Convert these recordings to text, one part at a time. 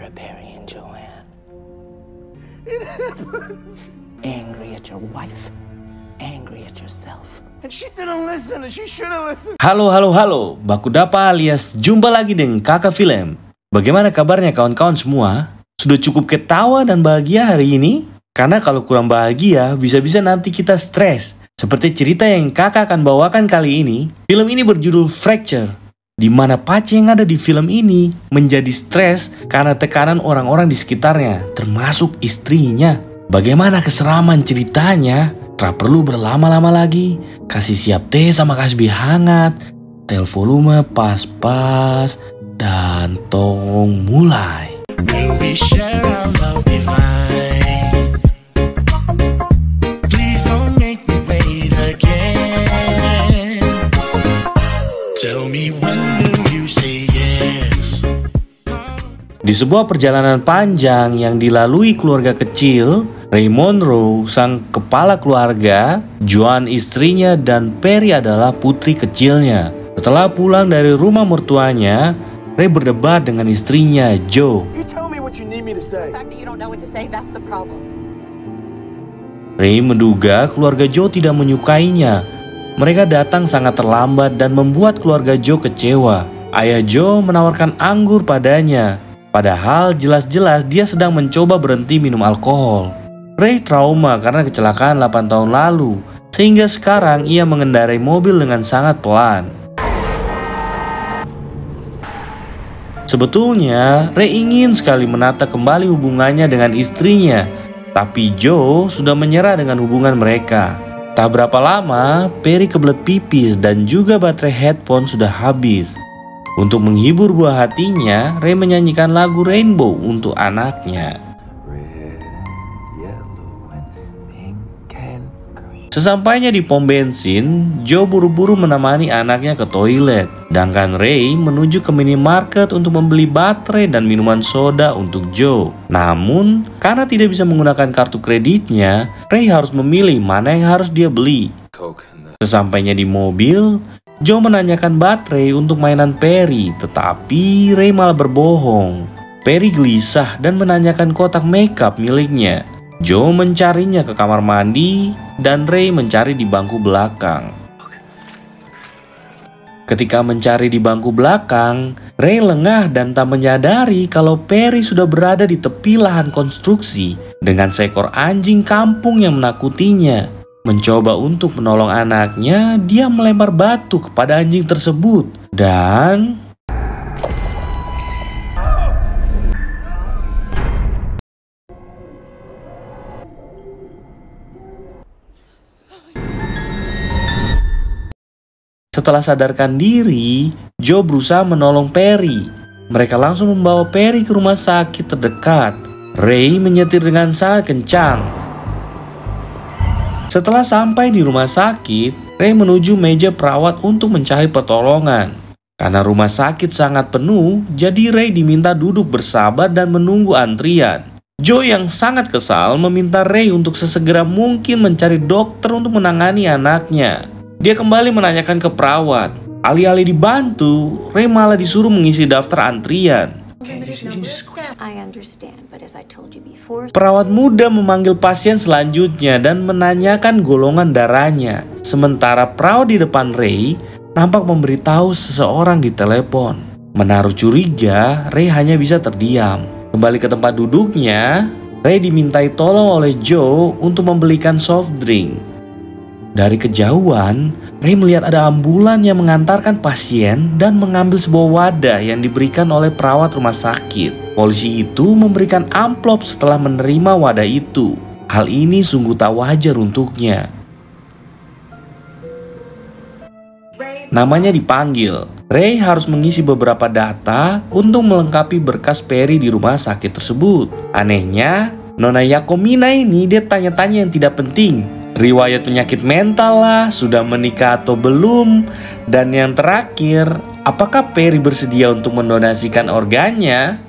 Sarah, Perry, and Joanne. It happened. Angry at your wife, angry at yourself. And she didn't listen, and she should have listened. Halo, Baku Dapa alias jumpa lagi dengan Kakak Film. Bagaimana kabarnya kawan-kawan semua? Sudah cukup ketawa dan bahagia hari ini? Karena kalau kurang bahagia, bisa-bisa nanti kita stres. Seperti cerita yang kakak akan bawakan kali ini, film ini berjudul Fracture, di mana Pace yang ada di film ini menjadi stres karena tekanan orang-orang di sekitarnya, termasuk istrinya. Bagaimana keseraman ceritanya? Tak perlu berlama-lama lagi. Kasih siap teh sama kasih hangat. Tel volume pas-pas. Dan tong mulai. Di sebuah perjalanan panjang yang dilalui keluarga kecil, Ray Monroe, sang kepala keluarga, Joan istrinya, dan Perry adalah putri kecilnya. Setelah pulang dari rumah mertuanya, Ray berdebat dengan istrinya, Jo. Ray menduga keluarga Jo tidak menyukainya. Mereka datang sangat terlambat dan membuat keluarga Jo kecewa. Ayah Jo menawarkan anggur padanya. Padahal jelas-jelas dia sedang mencoba berhenti minum alkohol. Ray trauma karena kecelakaan 8 tahun lalu, sehingga sekarang ia mengendarai mobil dengan sangat pelan. Sebetulnya, Ray ingin sekali menata kembali hubungannya dengan istrinya, tapi Joe sudah menyerah dengan hubungan mereka. Tak berapa lama, Perry kebelet pipis dan juga baterai headphone sudah habis. Untuk menghibur buah hatinya, Ray menyanyikan lagu Rainbow untuk anaknya. Sesampainya di pom bensin, Joe buru-buru menemani anaknya ke toilet. Sedangkan Ray menuju ke minimarket untuk membeli baterai dan minuman soda untuk Joe. Namun, karena tidak bisa menggunakan kartu kreditnya, Ray harus memilih mana yang harus dia beli. Sesampainya di mobil, Joe menanyakan baterai untuk mainan Perry, tetapi Ray malah berbohong. Perry gelisah dan menanyakan kotak makeup miliknya. Joe mencarinya ke kamar mandi dan Ray mencari di bangku belakang. Ketika mencari di bangku belakang, Ray lengah dan tak menyadari kalau Perry sudah berada di tepi lahan konstruksi dengan seekor anjing kampung yang menakutinya. Mencoba untuk menolong anaknya, dia melempar batu kepada anjing tersebut dan setelah sadarkan diri, Joe berusaha menolong Perry. Mereka langsung membawa Perry ke rumah sakit terdekat. Ray menyetir dengan sangat kencang. Setelah sampai di rumah sakit, Ray menuju meja perawat untuk mencari pertolongan. Karena rumah sakit sangat penuh, jadi Ray diminta duduk bersabar dan menunggu antrian. Joe yang sangat kesal meminta Ray untuk sesegera mungkin mencari dokter untuk menangani anaknya. Dia kembali menanyakan ke perawat. Alih-alih dibantu, Ray malah disuruh mengisi daftar antrian. Perawat muda memanggil pasien selanjutnya dan menanyakan golongan darahnya. Sementara perawat di depan Ray nampak memberitahu seseorang di telepon. Menaruh curiga, Ray hanya bisa terdiam. Kembali ke tempat duduknya, Ray dimintai tolong oleh Joe untuk membelikan soft drink. Dari kejauhan, Ray melihat ada ambulan yang mengantarkan pasien dan mengambil sebuah wadah yang diberikan oleh perawat rumah sakit. Polisi itu memberikan amplop setelah menerima wadah itu. Hal ini sungguh tak wajar untuknya. Namanya dipanggil. Ray harus mengisi beberapa data untuk melengkapi berkas Perry di rumah sakit tersebut. Anehnya, Nona Yakomina ini dia tanya-tanya yang tidak penting. Riwayat penyakit mental lah, sudah menikah atau belum, dan yang terakhir, apakah Perry bersedia untuk mendonasikan organnya?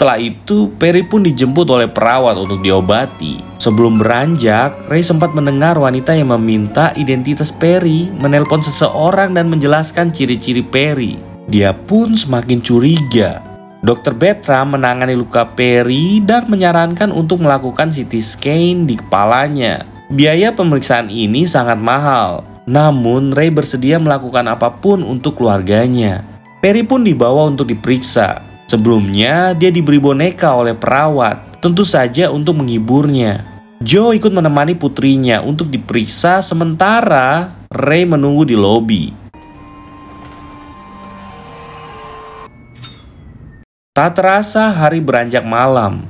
Setelah itu, Perry pun dijemput oleh perawat untuk diobati. Sebelum beranjak, Ray sempat mendengar wanita yang meminta identitas Perry menelpon seseorang dan menjelaskan ciri-ciri Perry. Dia pun semakin curiga. Dr. Bertram menangani luka Perry dan menyarankan untuk melakukan CT scan di kepalanya. Biaya pemeriksaan ini sangat mahal, namun Ray bersedia melakukan apapun untuk keluarganya. Perry pun dibawa untuk diperiksa. Sebelumnya, dia diberi boneka oleh perawat, tentu saja untuk menghiburnya. Joe ikut menemani putrinya untuk diperiksa sementara Ray menunggu di lobi. Tak terasa hari beranjak malam,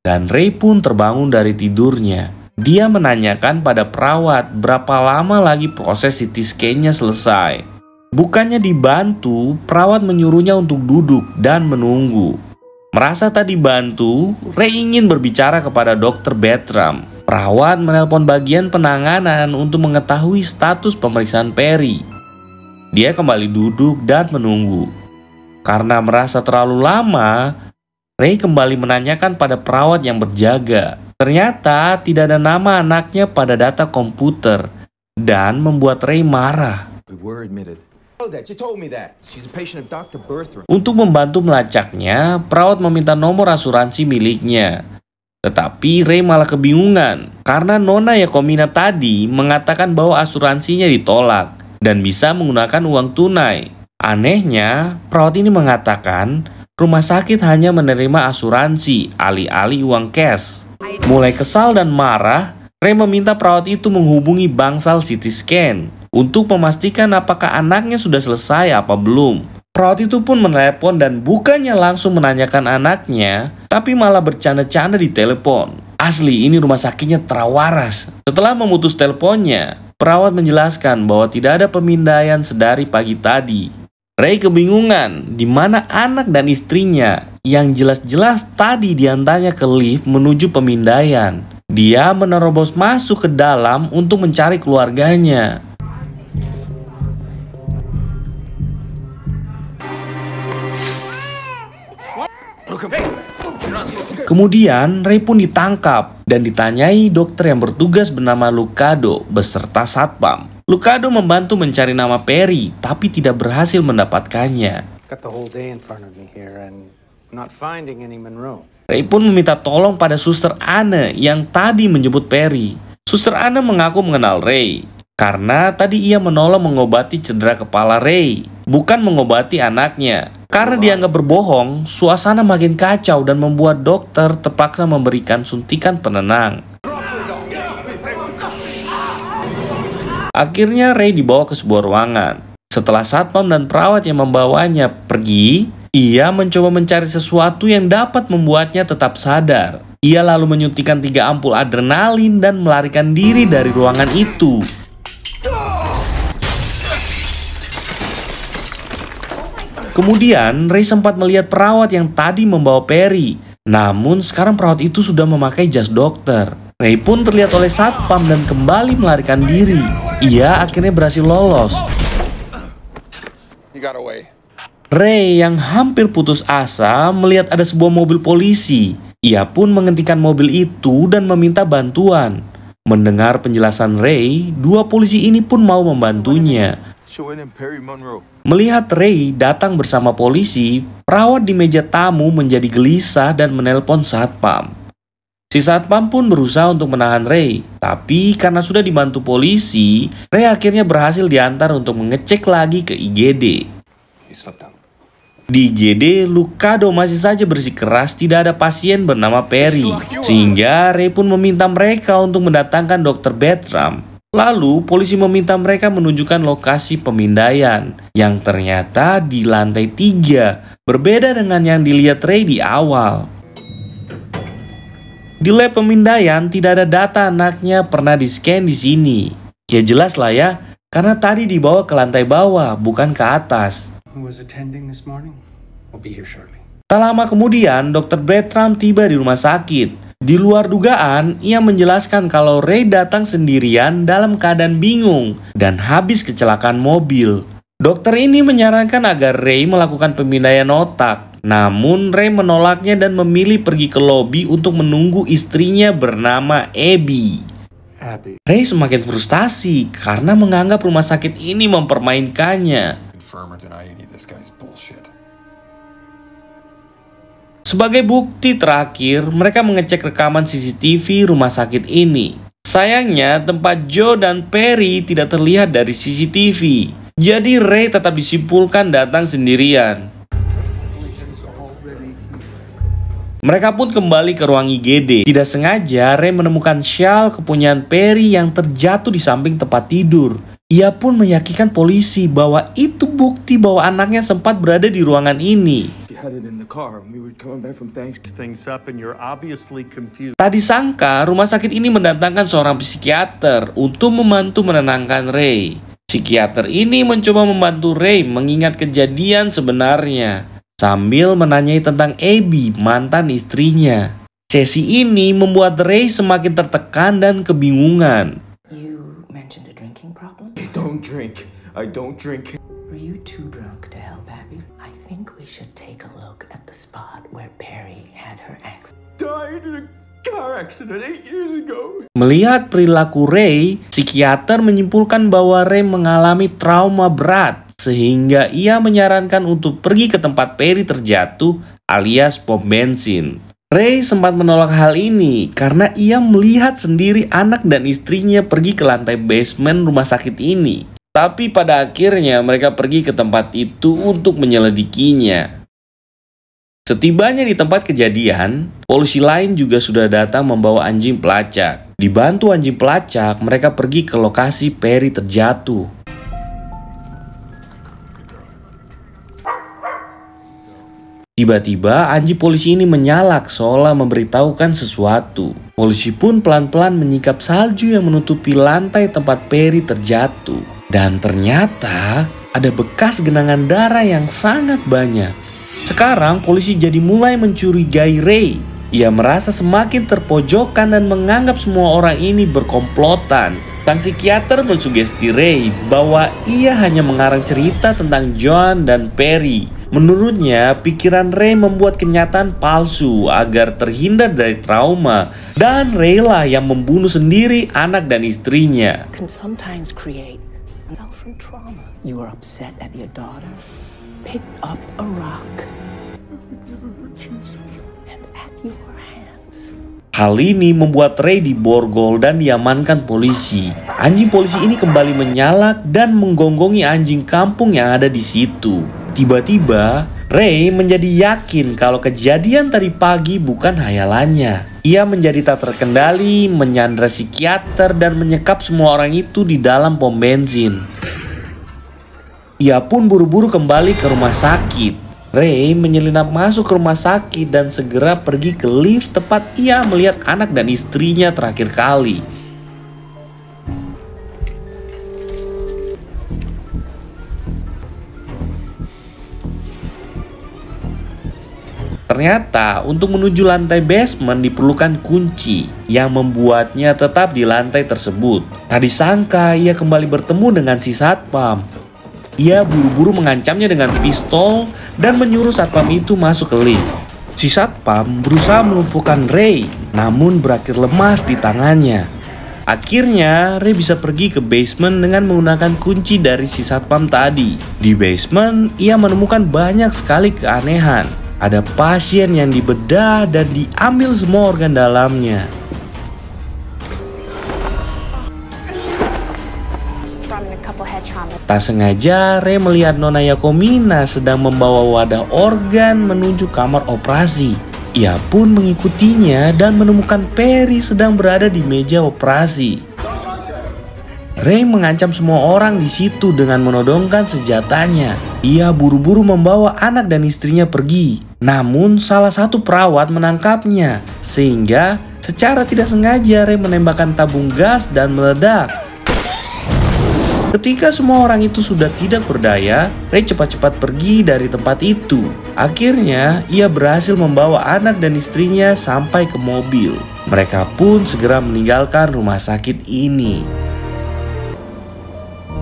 dan Ray pun terbangun dari tidurnya. Dia menanyakan pada perawat berapa lama lagi proses CT scan-nya selesai. Bukannya dibantu, perawat menyuruhnya untuk duduk dan menunggu. Merasa tak dibantu, Ray ingin berbicara kepada Dr. Bertram. Perawat menelpon bagian penanganan untuk mengetahui status pemeriksaan Perry. Dia kembali duduk dan menunggu. Karena merasa terlalu lama, Ray kembali menanyakan pada perawat yang berjaga. Ternyata tidak ada nama anaknya pada data komputer dan membuat Ray marah. Untuk membantu melacaknya, perawat meminta nomor asuransi miliknya. Tetapi Ray malah kebingungan karena Nona Yakomina tadi mengatakan bahwa asuransinya ditolak dan bisa menggunakan uang tunai. Anehnya, perawat ini mengatakan rumah sakit hanya menerima asuransi alih-alih uang cash. Mulai kesal dan marah, Ray meminta perawat itu menghubungi bangsal CT scan untuk memastikan apakah anaknya sudah selesai apa belum. Perawat itu pun menelepon dan bukannya langsung menanyakan anaknya, tapi malah bercanda-canda di telepon. Asli, ini rumah sakitnya terawaras. Setelah memutus teleponnya, perawat menjelaskan bahwa tidak ada pemindaian sedari pagi tadi. Ray kebingungan di mana anak dan istrinya yang jelas-jelas tadi diantaranya ke lift menuju pemindaian. Dia menerobos masuk ke dalam untuk mencari keluarganya. Kemudian Ray pun ditangkap dan ditanyai dokter yang bertugas bernama Lucado beserta satpam. Lucado membantu mencari nama Perry tapi tidak berhasil mendapatkannya. Ray pun meminta tolong pada Suster Anne yang tadi menjemput Perry. Suster Anne mengaku mengenal Ray karena tadi ia menolong mengobati cedera kepala Ray, bukan mengobati anaknya. Karena dianggap berbohong, suasana makin kacau dan membuat dokter terpaksa memberikan suntikan penenang. Akhirnya Ray dibawa ke sebuah ruangan. Setelah satpam dan perawat yang membawanya pergi, ia mencoba mencari sesuatu yang dapat membuatnya tetap sadar. Ia lalu menyuntikkan 3 ampul adrenalin dan melarikan diri dari ruangan itu. Kemudian Ray sempat melihat perawat yang tadi membawa Perry. Namun sekarang perawat itu sudah memakai jas dokter. Ray pun terlihat oleh satpam dan kembali melarikan diri. Ia akhirnya berhasil lolos. Ray yang hampir putus asa melihat ada sebuah mobil polisi. Ia pun menghentikan mobil itu dan meminta bantuan. Mendengar penjelasan Ray, 2 polisi ini pun mau membantunya. Melihat Ray datang bersama polisi, perawat di meja tamu menjadi gelisah dan menelpon satpam. Si satpam pun berusaha untuk menahan Ray, tapi karena sudah dibantu polisi, Ray akhirnya berhasil diantar untuk mengecek lagi ke IGD. Di IGD, Lucado masih saja bersikeras tidak ada pasien bernama Perry, sehingga Ray pun meminta mereka untuk mendatangkan Dr. Bertram. Lalu, polisi meminta mereka menunjukkan lokasi pemindaian, yang ternyata di lantai 3, berbeda dengan yang dilihat Ray di awal. Di lab pemindaian tidak ada data anaknya pernah di-scan di sini. Ya jelas lah ya, karena tadi dibawa ke lantai bawah, bukan ke atas. Tak lama kemudian, Dr. Bertram tiba di rumah sakit. Di luar dugaan, ia menjelaskan kalau Ray datang sendirian dalam keadaan bingung dan habis kecelakaan mobil. Dokter ini menyarankan agar Ray melakukan pemindaian otak. Namun Ray menolaknya dan memilih pergi ke lobi untuk menunggu istrinya bernama Abby. Ray semakin frustasi karena menganggap rumah sakit ini mempermainkannya. Sebagai bukti terakhir, mereka mengecek rekaman CCTV rumah sakit ini. Sayangnya, tempat Joe dan Perry tidak terlihat dari CCTV. Jadi Ray tetap disimpulkan datang sendirian. Mereka pun kembali ke ruang IGD. Tidak sengaja, Ray menemukan shawl kepunyaan Perry yang terjatuh di samping tempat tidur. Ia pun meyakinkan polisi bahwa itu bukti bahwa anaknya sempat berada di ruangan ini. Tak disangka, rumah sakit ini mendatangkan seorang psikiater untuk membantu menenangkan Ray. Psikiater ini mencoba membantu Ray mengingat kejadian sebenarnya, sambil menanyai tentang Abby, mantan istrinya. Sesi ini membuat Ray semakin tertekan dan kebingungan. You mentioned a drinking problem? I don't drink. Were you too drunk to help Abby? I think we should take a look at the spot where Perry had her accident. Died in a car accident 8 years ago. Melihat perilaku Ray, psikiater menyimpulkan bahwa Ray mengalami trauma berat, sehingga ia menyarankan untuk pergi ke tempat Perry terjatuh alias pom bensin. Ray sempat menolak hal ini karena ia melihat sendiri anak dan istrinya pergi ke lantai basement rumah sakit ini. Tapi pada akhirnya mereka pergi ke tempat itu untuk menyelidikinya. Setibanya di tempat kejadian, polisi lain juga sudah datang membawa anjing pelacak. Dibantu anjing pelacak, mereka pergi ke lokasi Perry terjatuh. Tiba-tiba anjing polisi ini menyalak seolah memberitahukan sesuatu. Polisi pun pelan-pelan menyikap salju yang menutupi lantai tempat Perry terjatuh. Dan ternyata ada bekas genangan darah yang sangat banyak. Sekarang polisi jadi mulai mencurigai Ray. Ia merasa semakin terpojokkan dan menganggap semua orang ini berkomplotan. Sang psikiater mensugesti Ray bahwa ia hanya mengarang cerita tentang John dan Perry. Menurutnya, pikiran Ray membuat kenyataan palsu agar terhindar dari trauma. Dan Ray lah yang membunuh sendiri anak dan istrinya. Can sometimes create self from trauma. You were upset at your daughter, picked up a rock, and at your hands. Hal ini membuat Ray diborgol dan diamankan polisi. Anjing polisi ini kembali menyalak dan menggonggongi anjing kampung yang ada di situ. Tiba-tiba, Ray menjadi yakin kalau kejadian tadi pagi bukan hayalannya. Ia menjadi tak terkendali, menyandra psikiater dan menyekap semua orang itu di dalam pom bensin. Ia pun buru-buru kembali ke rumah sakit. Ray menyelinap masuk ke rumah sakit dan segera pergi ke lift tempat ia melihat anak dan istrinya terakhir kali. Ternyata untuk menuju lantai basement diperlukan kunci yang membuatnya tetap di lantai tersebut. Tak disangka ia kembali bertemu dengan si satpam. Ia buru-buru mengancamnya dengan pistol dan menyuruh satpam itu masuk ke lift. Si satpam berusaha melumpuhkan Ray, namun berakhir lemas di tangannya. Akhirnya Ray bisa pergi ke basement dengan menggunakan kunci dari si satpam tadi. Di basement ia menemukan banyak sekali keanehan. Ada pasien yang dibedah dan diambil semua organ dalamnya. Tak sengaja Ray melihat Nona Yakomina sedang membawa wadah organ menuju kamar operasi. Ia pun mengikutinya dan menemukan Perry sedang berada di meja operasi. Ray mengancam semua orang di situ dengan menodongkan senjatanya. Ia buru-buru membawa anak dan istrinya pergi. Namun salah satu perawat menangkapnya, sehingga secara tidak sengaja Ray menembakkan tabung gas dan meledak. Ketika semua orang itu sudah tidak berdaya, Ray cepat-cepat pergi dari tempat itu. Akhirnya ia berhasil membawa anak dan istrinya sampai ke mobil. Mereka pun segera meninggalkan rumah sakit ini.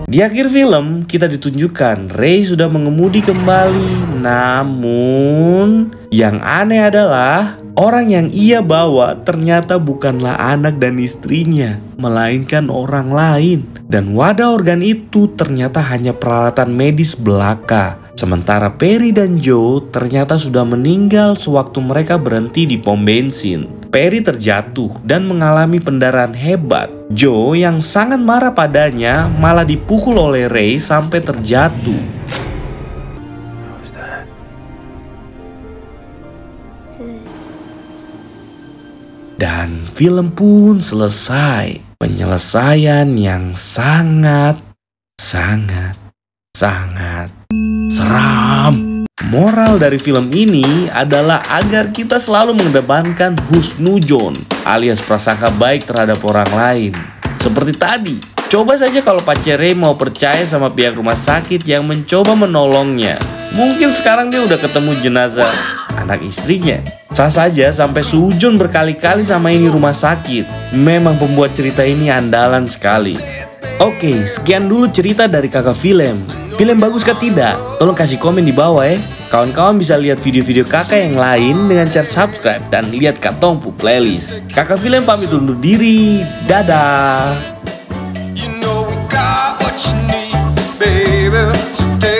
Di akhir film, kita ditunjukkan Ray sudah mengemudi kembali. Namun, yang aneh adalah orang yang ia bawa ternyata bukanlah anak dan istrinya, melainkan orang lain. Dan wadah organ itu ternyata hanya peralatan medis belaka. Sementara Perry dan Joe ternyata sudah meninggal sewaktu mereka berhenti di pom bensin. Perry terjatuh dan mengalami pendarahan hebat. Joe yang sangat marah padanya malah dipukul oleh Ray sampai terjatuh. Dan film pun selesai. Penyelesaian yang sangat seram. Moral dari film ini adalah agar kita selalu mengedepankan husnuzon alias prasangka baik terhadap orang lain. Seperti tadi, coba saja kalau Pak Cere mau percaya sama pihak rumah sakit yang mencoba menolongnya. Mungkin sekarang dia udah ketemu jenazah anak istrinya. Sah saja sampai sujun berkali-kali sama ini rumah sakit. Memang pembuat cerita ini andalan sekali. Oke, sekian dulu cerita dari Kakak Film. Film bagus kah tidak? Tolong kasih komen di bawah ya. Kawan-kawan bisa lihat video-video kakak yang lain dengan cara subscribe dan lihat Katongpu playlist. Kakak Film pamit undur diri. Dadah. You know we got what you need, baby. So take